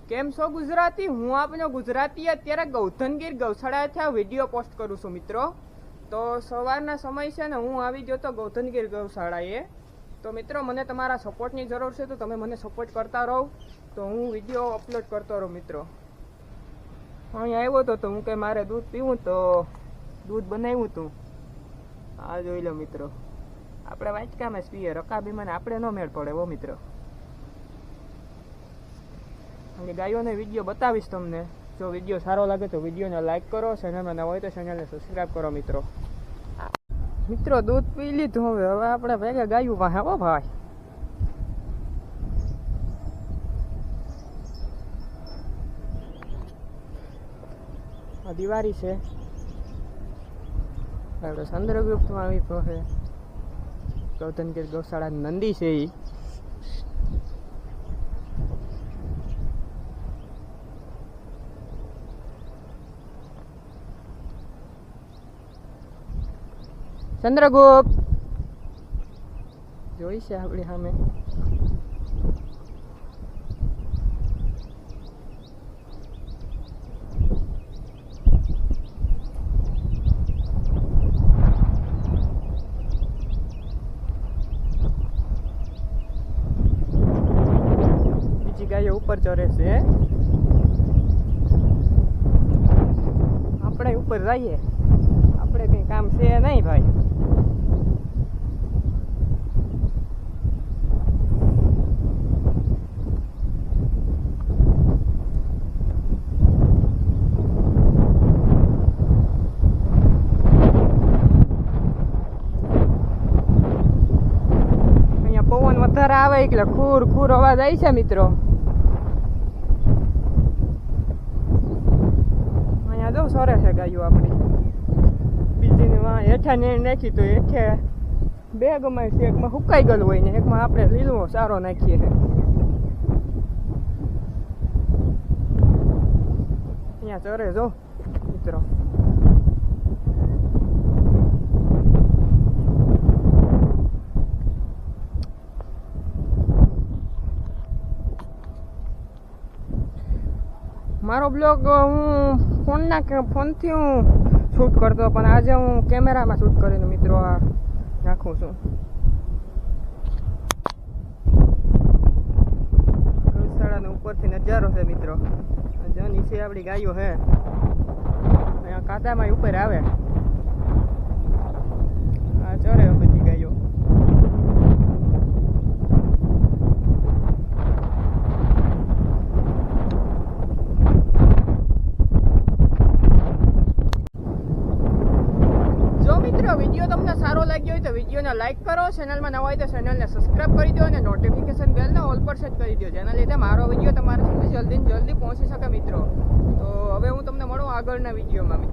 કેમ છો ગુજરાતી? હું આપનો ગુજરાતી અત્યારે ગૌધનગીર ગૌશાળાથી આ વિડીયો પોસ્ટ કરું છું મિત્રો. તો સવારના સમય છે ને હું આવી ગયો તો ગૌધનગીર ગૌશાળાએ. તો મિત્રો મને તમારા સપોર્ટની જરૂર છે, તો તમે મને સપોર્ટ કરતા રહો તો હું વિડીયો અપલોડ કરતો રહું મિત્રો. અહીં આવ્યો હતો તો હું કે મારે દૂધ પીવું તો દૂધ બનાવ્યું હતું. આ જોઈ લો મિત્રો, આપણે વાંચકામાં જ પીએ, રકાબીમાં આપણે ન મેળ પડે હો મિત્રો. અને ગાયોને વિડીયો બતાવીશ તમને. જો વિડીયો સારો લાગે તો વિડીયોને લાઈક કરો, ચેનલમાં નવા હોય તો ચેનલને સબસ્ક્રાઈબ કરો મિત્રો. મિત્રો દૂધ પી લીધું, હવે આપણે ભેગા ગાયું પાસે હો ભાઈ. આ દિવાળી છે, આપણે ચંદ્રગુપ્તમાં આવી છે. ગૌધનગીર ગૌશાળા નંદી છે એ. ચંદ્રગુપ્ત જોઈ છે આપણી સામે. બીજી ગાયો ઉપર ચરે છે, આપણે ઉપર જઈએ. આપણે કઈ કામ છે નહીં ભાઈ. પવન વધારે આવે એટલે ખુર ખુર અવાજ આવી છે મિત્રો. અહીંયા જો સરે છે ગાયો આપણી. બીજીને હેઠા ને નાખી તો હેઠે બે ગમાય છે, એકમાં સુકાઈ ગયેલું હોય ને એકમાં આપણે લીલો સારો નાખીએ છે. અહીંયા ચરે જો મિત્રો. મારો બ્લોગ હું ફોનથી હું શૂટ કરતો, પણ આજે હું કેમેરામાં શૂટ કરીને મિત્રો આ નાખું છું. ગૌશાળાનો ઉપરથી નજારો છે મિત્રો. જો નીચે આપણી ગાયો છે, અહીંયા કાદામાં ઉપર આવે. આ ચરે બધી ગાયો. વિડીયો તમને સારો લાગ્યો હોય તો વિડીયોને લાઈક કરો, ચેનલમાં નવા હોય તો ચેનલને સબસ્ક્રાઈબ કરી દો અને નોટિફિકેશન બેલને ઓલ પર સેટ કરી દો, જેના લીધે મારો વિડીયો તમારા સુધી જલ્દી પહોંચી શકે મિત્રો. તો હવે હું તમને મળું આગળના વિડીયોમાં.